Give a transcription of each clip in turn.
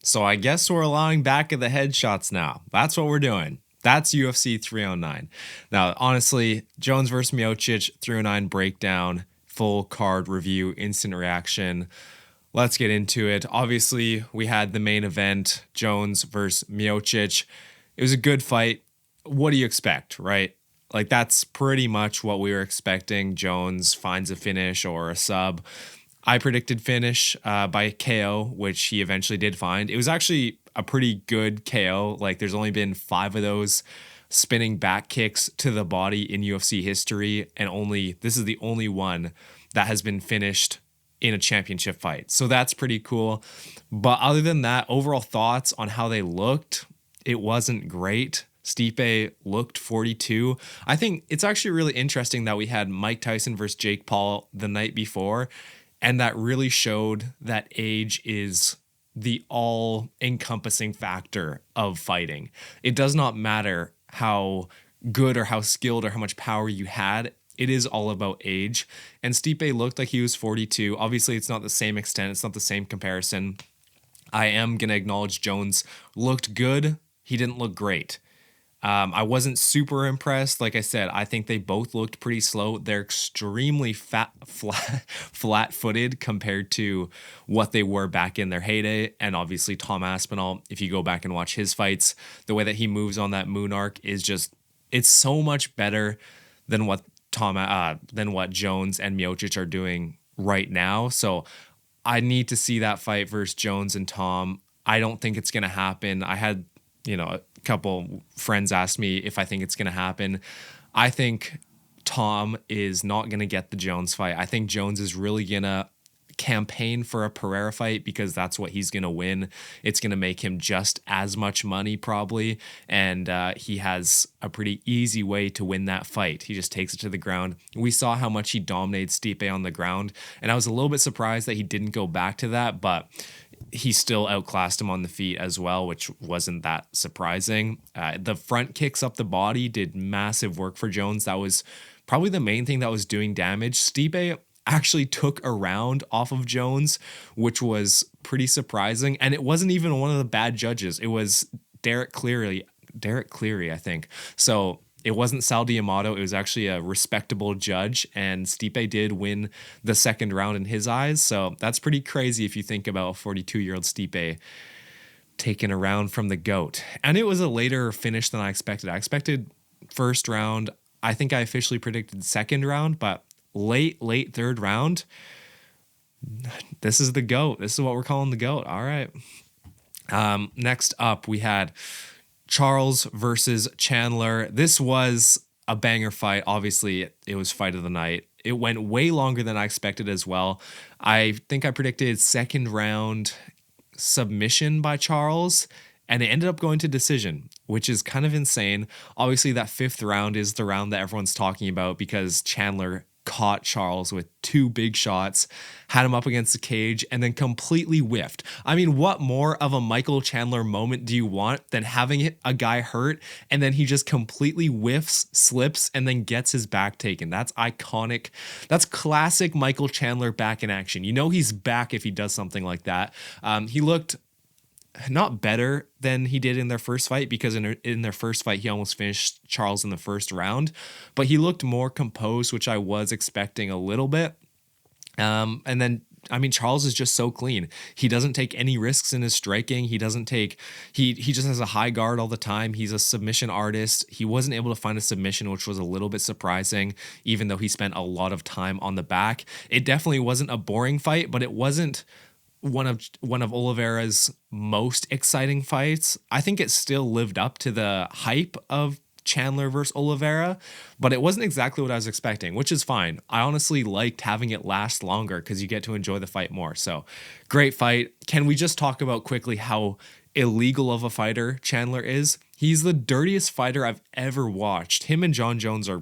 So I guess we're allowing back of the headshots now. That's what we're doing. That's UFC 309. Now, honestly, Jones versus Miocic 309 breakdown, full card review, instant reaction. Let's get into it. Obviously, we had the main event, Jones versus Miocic. It was a good fight. What do you expect, right? Like, that's pretty much what we were expecting. Jones finds a finish or a sub. I predicted finish by KO, which he eventually did find. It was actually a pretty good KO. Like, there's only been 5 of those spinning back kicks to the body in UFC history, and this is the only one that has been finished in a championship fight. So that's pretty cool. But other than that, overall thoughts on how they looked, it wasn't great. Stipe looked 42. I think it's actually really interesting that we had Mike Tyson versus Jake Paul the night before, and that really showed that age is the all encompassing factor of fighting. It does not matter how good or how skilled or how much power you had. It is all about age. And Stipe looked like he was 42. Obviously, it's not the same extent. It's not the same comparison. I am going to acknowledge Jones looked good. He didn't look great. I wasn't super impressed. Like I said, I think they both looked pretty slow. They're extremely flat-footed compared to what they were back in their heyday. And obviously, Tom Aspinall, if you go back and watch his fights, the way that he moves on that moon arc is it's so much better than what Jones and Miocic are doing right now. So I need to see that fight versus Jones and Tom. I don't think it's going to happen. I had, a couple friends asked me if I think it's going to happen. I think Tom is not going to get the Jones fight. I think Jones is really going to campaign for a Pereira fight because that's what he's going to win. It's going to make him just as much money probably. And he has a pretty easy way to win that fight. He just takes it to the ground. We saw how much he dominated Stipe on the ground. And I was a little bit surprised that he didn't go back to that, but he still outclassed him on the feet as well, which wasn't that surprising. The front kicks up the body did massive work for Jones. That was probably the main thing that was doing damage. Stipe actually took a round off of Jones, which was pretty surprising. And it wasn't even one of the bad judges. It was Derek Cleary, I think. So it wasn't Sal D'Amato. It was actually a respectable judge, and Stipe did win the second round in his eyes. So that's pretty crazy if you think about a 42-year-old Stipe taking a round from the GOAT. And it was a later finish than I expected. I expected first round. I think I officially predicted second round, but late third round. This is the GOAT. This is what we're calling the GOAT. All right. Next up, we had Charles versus Chandler. This was a banger fight. Obviously, it was fight of the night. It went way longer than I expected as well. I think I predicted second round submission by Charles, and it ended up going to decision, which is kind of insane. Obviously, that fifth round is the round that everyone's talking about because Chandler caught Charles with 2 big shots, had him up against the cage, and then completely whiffed. I mean, what more of a Michael Chandler moment do you want than having a guy hurt and then he just completely whiffs, slips, and then gets his back taken? That's iconic. That's classic Michael Chandler back in action. You know he's back if he does something like that. He looked not better than he did in their first fight because in their first fight, he almost finished Charles in the first round, but he looked more composed, which I was expecting a little bit. And then, I mean, Charles is just so clean. He doesn't take any risks in his striking. He just has a high guard all the time. He's a submission artist. He wasn't able to find a submission, which was a little bit surprising, even though he spent a lot of time on the back. It definitely wasn't a boring fight, but it wasn't one of Oliveira's most exciting fights. I think it still lived up to the hype of Chandler versus Oliveira, but it wasn't exactly what I was expecting, which is fine. I honestly liked having it last longer because you get to enjoy the fight more. So great fight. Can we just talk about quickly how illegal of a fighter Chandler is? He's the dirtiest fighter I've ever watched. Him and John Jones are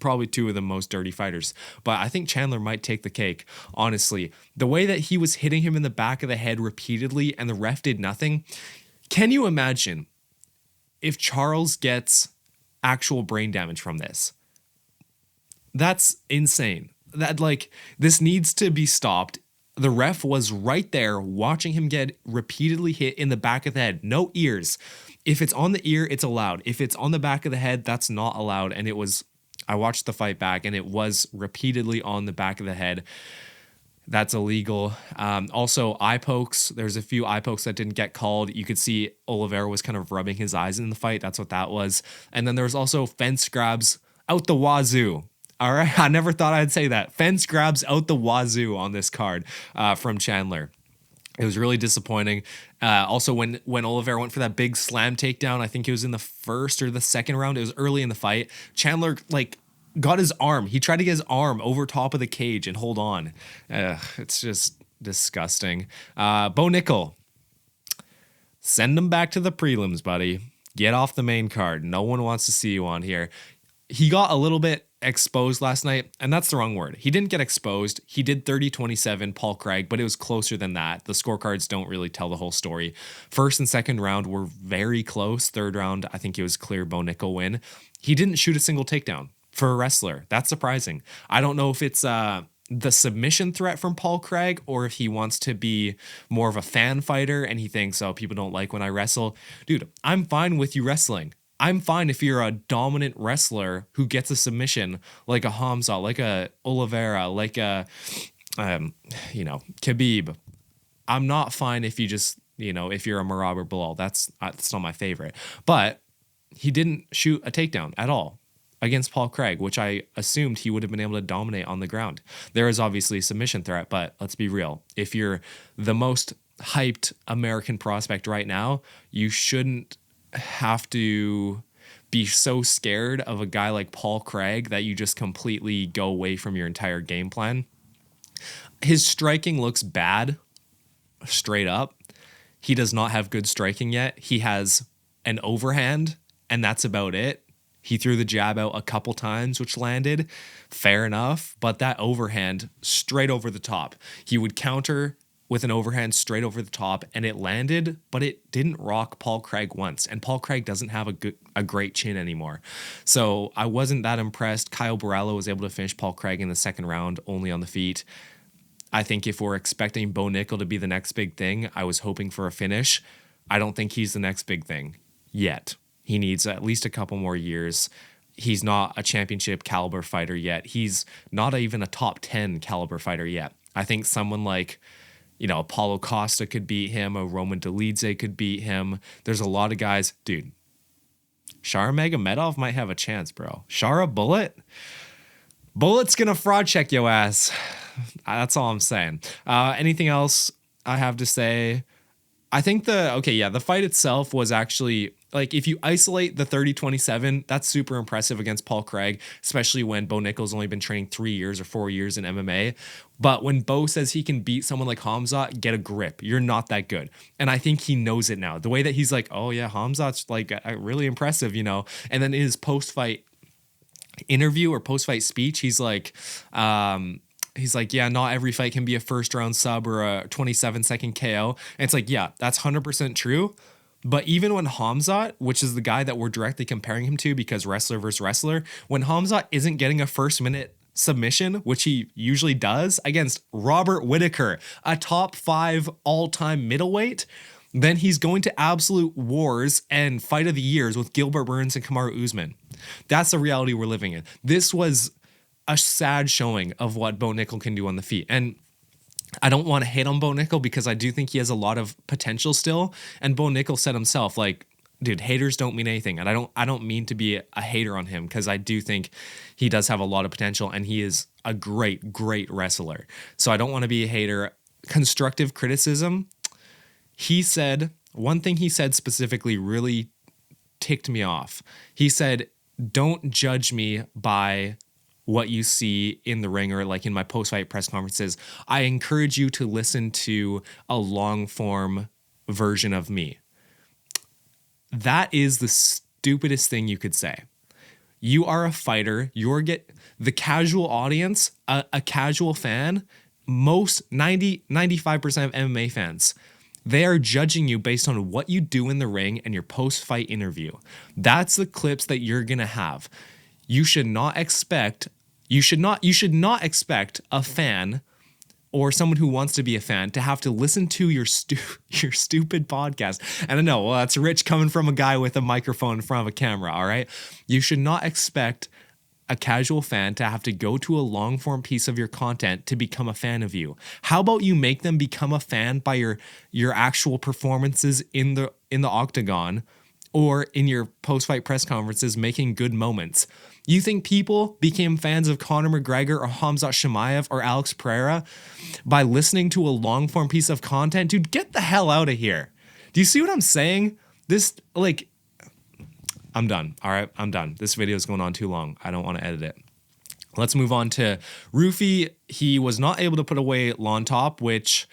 probably 2 of the most dirty fighters, but I think Chandler might take the cake. Honestly, the way that he was hitting him in the back of the head repeatedly and the ref did nothing. Can you imagine if Charles gets actual brain damage from this? That's insane. This needs to be stopped The ref was right there watching him get repeatedly hit in the back of the head. No ears. If it's on the ear, it's allowed. If it's on the back of the head, that's not allowed. And I watched the fight back and it was repeatedly on the back of the head. That's illegal. Also, eye pokes. There's a few eye pokes that didn't get called. You could see Oliveira was kind of rubbing his eyes in the fight. That's what that was. And then there was also fence grabs out the wazoo. All right. I never thought I'd say that. Fence grabs out the wazoo on this card from Chandler. It was really disappointing. Also, when Oliveira went for that big slam takedown, I think it was in the first or the second round. It was early in the fight. Chandler, got his arm. He tried to get his arm over top of the cage and hold on. It's just disgusting. Bo Nickal. Send him back to the prelims, buddy. Get off the main card. No one wants to see you on here. He got a little bit exposed last night, and that's the wrong word. He didn't get exposed. He did 30-27 Paul Craig, but it was closer than that. The scorecards don't really tell the whole story. First and second round were very close. Third round, I think it was clear Bo Nickal win. He didn't shoot a single takedown for a wrestler. That's surprising. I don't know if it's the submission threat from Paul Craig or if he wants to be more of a fan fighter and he thinks, oh, people don't like when I wrestle. Dude, I'm fine with you wrestling. I'm fine if you're a dominant wrestler who gets a submission like a Hamza, like a Oliveira, like a, Khabib. I'm not fine if you just, if you're a Merab or Bilal. That's not my favorite. But he didn't shoot a takedown at all against Paul Craig, which I assumed he would have been able to dominate on the ground. There is obviously a submission threat, but let's be real. If you're the most hyped American prospect right now, you shouldn't have to be so scared of a guy like Paul Craig that you just completely go away from your entire game plan. His striking looks bad, straight up. He does not have good striking yet. He has an overhand, and that's about it. He threw the jab out a couple times, which landed. Fair enough, but that overhand straight over the top. He would counter with an overhand straight over the top, and it landed, but it didn't rock Paul Craig once. And Paul Craig doesn't have a great chin anymore. So I wasn't that impressed. Kyle Borrello was able to finish Paul Craig in the second round, only on the feet. I think if we're expecting Bo Nickal to be the next big thing, I was hoping for a finish. I don't think he's the next big thing yet. He needs at least a couple more years. He's not a championship caliber fighter yet. He's not even a top 10 caliber fighter yet. I think someone like, Paulo Costa could beat him, or Roman Dolidze could beat him. There's a lot of guys. Dude, Shara Magomedov might have a chance, bro. Shara Bullet's gonna fraud check your ass. That's all I'm saying. Anything else I have to say? I think the fight itself was actually, if you isolate the 30-27, that's super impressive against Paul Craig, especially when Bo Nickal's only been training 3 years or 4 years in MMA. But when Bo says he can beat someone like Hamza, get a grip. You're not that good. And I think he knows it now. The way that he's like, oh yeah, Hamza's really impressive, And then in his post-fight interview or post-fight speech, he's like, yeah, not every fight can be a first round sub or a 27-second KO. And it's like, yeah, that's 100% true. But even when Hamza, which is the guy that we're directly comparing him to because wrestler versus wrestler, when Hamza isn't getting a first minute submission, which he usually does against Robert Whittaker, a top 5 all-time middleweight, then he's going to absolute wars and fight of the years with Gilbert Burns and Kamaru Usman. That's the reality we're living in. This was a sad showing of what Bo Nickal can do on the feet. And I don't want to hate on Bo Nickal because I do think he has a lot of potential still. And Bo Nickal said himself, dude, haters don't mean anything. And I don't mean to be a hater on him because I do think he does have a lot of potential and he is a great, great wrestler. So I don't want to be a hater. Constructive criticism. One thing he said specifically really ticked me off. He said, don't judge me by what you see in the ring or in my post-fight press conferences. I encourage you to listen to a long-form version of me. That is the stupidest thing you could say. You are a fighter. The casual audience, a casual fan, most 95% of MMA fans, they are judging you based on what you do in the ring and your post-fight interview. That's the clips that you're going to have. You should not expect a fan or someone who wants to be a fan to have to listen to your your stupid podcast. And I know, well, that's rich coming from a guy with a microphone in front of a camera, all right? You should not expect a casual fan to have to go to a long form piece of your content to become a fan of you. How about you make them become a fan by your actual performances in the octagon or in your post-fight press conferences making good moments? You think people became fans of Conor McGregor or Khamzat Chimaev or Alex Pereira by listening to a long form piece of content? Dude, get the hell out of here. Do you see what I'm saying? This, like, I'm done. All right, I'm done. This video is going on too long. I don't want to edit it. Let's move on to Roofy. He was not able to put away Lon Top, which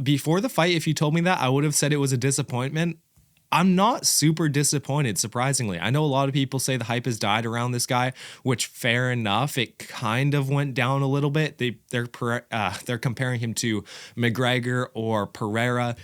before the fight, if you told me that, I would have said it was a disappointment. I'm not super disappointed, surprisingly. I know a lot of people say the hype has died around this guy, which fair enough. It kind of went down a little bit. They're comparing him to McGregor or Pereira.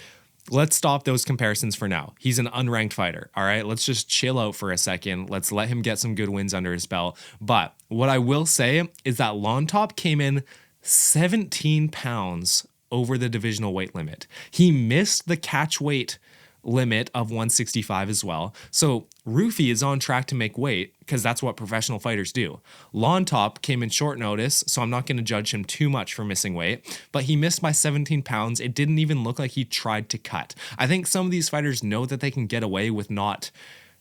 Let's stop those comparisons for now. He's an unranked fighter, all right? Let's just chill out for a second. Let's let him get some good wins under his belt. But what I will say is that Lon Top came in 17 pounds over the divisional weight limit. He missed the catch weight limit of 165 as well. So Roofy is on track to make weight because that's what professional fighters do. Lon Top came in short notice, so I'm not going to judge him too much for missing weight, but he missed by 17 pounds. It didn't even look like he tried to cut. I think some of these fighters know that they can get away with not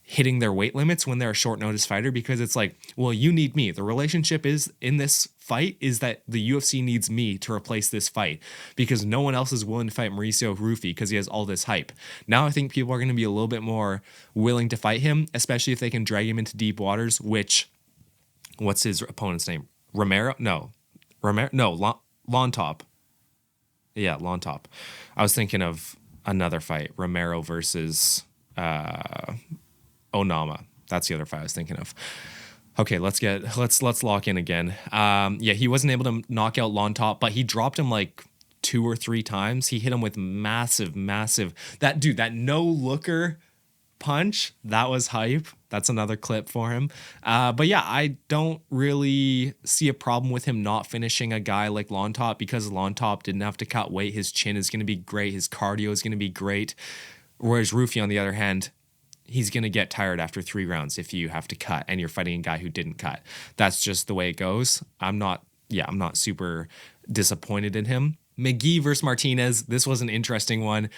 hitting their weight limits when they're a short notice fighter because it's like, well, you need me. The relationship is in this fight is that the UFC needs me to replace this fight because no one else is willing to fight Mauricio Roofy because he has all this hype. Now I think people are going to be a little bit more willing to fight him, especially if they can drag him into deep waters, which, what's his opponent's name? Lon Top. Yeah, Lon Top. I was thinking of another fight, Romero versus Onama. That's the other fight I was thinking of. Okay, let's lock in again. Yeah, he wasn't able to knock out Lon Top, but he dropped him like 2 or 3 times. He hit him with massive. That no looker punch, that was hype. That's another clip for him. But yeah, I don't really see a problem with him not finishing a guy like Lon Top because Lon Top didn't have to cut weight. His chin is going to be great. His cardio is going to be great. Whereas Roofy, on the other hand, he's going to get tired after 3 rounds if you have to cut and you're fighting a guy who didn't cut. That's just the way it goes. I'm not super disappointed in him. McGee versus Martinez. This was an interesting one.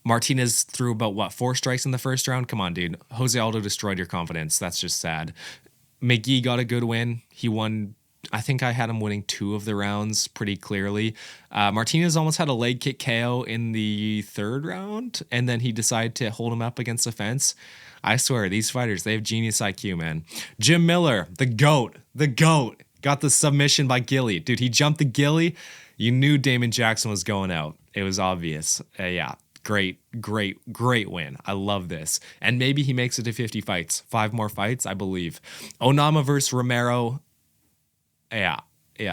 Martinez threw about 4 strikes in the first round. Come on, dude. Jose Aldo destroyed your confidence. That's just sad. McGee got a good win. He won. I think I had him winning 2 of the rounds pretty clearly. Martinez almost had a leg kick KO in the 3rd round, and then he decided to hold him up against the fence. I swear, these fighters, they have genius IQ, man. Jim Miller, the GOAT, got the submission by Gilly. Dude, he jumped the Gilly. You knew Damon Jackson was going out. It was obvious. Yeah, great win. I love this. And maybe he makes it to 50 fights. 5 more fights, I believe. Onama versus Romero. Yeah,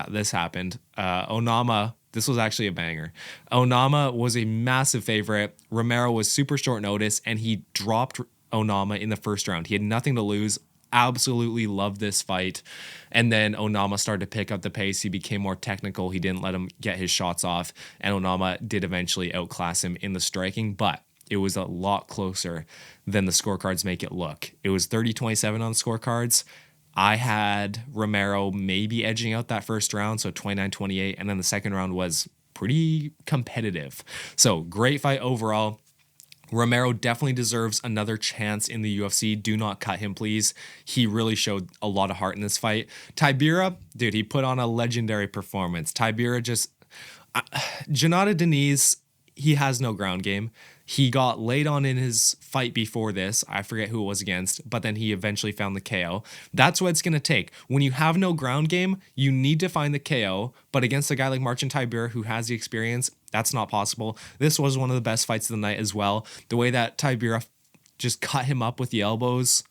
this happened. Onama, this was actually a banger. Onama was a massive favorite. Romero was super short notice, and he dropped Onama in the first round. He had nothing to lose. Absolutely loved this fight. And then Onama started to pick up the pace. He became more technical. He didn't let him get his shots off, and Onama did eventually outclass him in the striking, but it was a lot closer than the scorecards make it look. It was 30-27 on the scorecards. I had Romero maybe edging out that first round, so 29-28, and then the second round was pretty competitive. So great fight overall. Romero definitely deserves another chance in the UFC. Do not cut him, please. He really showed a lot of heart in this fight. Tybura, dude, he put on a legendary performance. Tybura just... Janata Deniz, he has no ground game. He got laid on in his fight before this. I forget who it was against, but then he eventually found the KO. That's what it's going to take. When you have no ground game, you need to find the KO, but against a guy like Marcin Tybura who has the experience, that's not possible. This was one of the best fights of the night as well. The way that Tybura just cut him up with the elbows,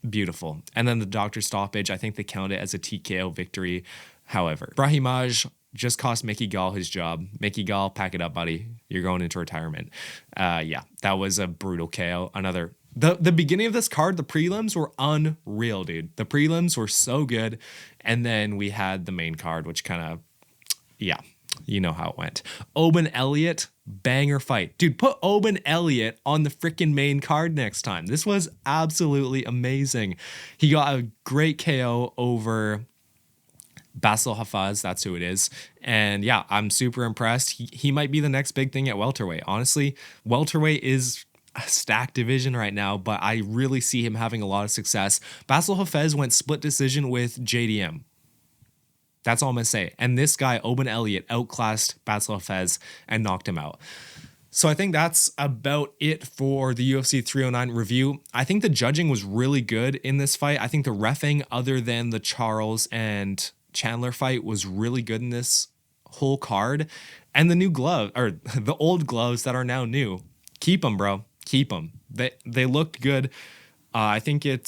beautiful. And then the doctor stoppage, I think they count it as a TKO victory. However, Brahimaj just cost Mickey Gall his job. Mickey Gall, pack it up, buddy. You're going into retirement. Yeah, that was a brutal KO. The beginning of this card, the prelims were unreal, dude. The prelims were so good. And then we had the main card, which kind of, yeah. You know how it went. Oban Elliott, banger fight. Dude, put Oban Elliott on the freaking main card next time. This was absolutely amazing. He got a great KO over Basil Hafez, that's who it is. And yeah, I'm super impressed. He might be the next big thing at welterweight. Honestly, welterweight is a stacked division right now, but I really see him having a lot of success. Basil Hafez went split decision with JDM. That's all I'm going to say. And this guy, Oban Elliott, outclassed Basil Hafez and knocked him out. So I think that's about it for the UFC 309 review. I think the judging was really good in this fight. I think the reffing, other than the Charles and Chandler fight, was really good in this whole card. And the new glove, or the old gloves that are now new, keep them, bro. Keep them. They looked good. I think it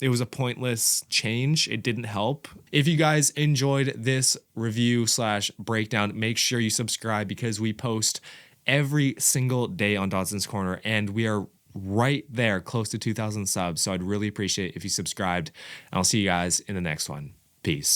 was a pointless change. It didn't help. If you guys enjoyed this review / breakdown, make sure you subscribe because we post every single day on Dodson's Corner, and we are right there, close to 2,000 subs. So I'd really appreciate if you subscribed, and I'll see you guys in the next one. Peace.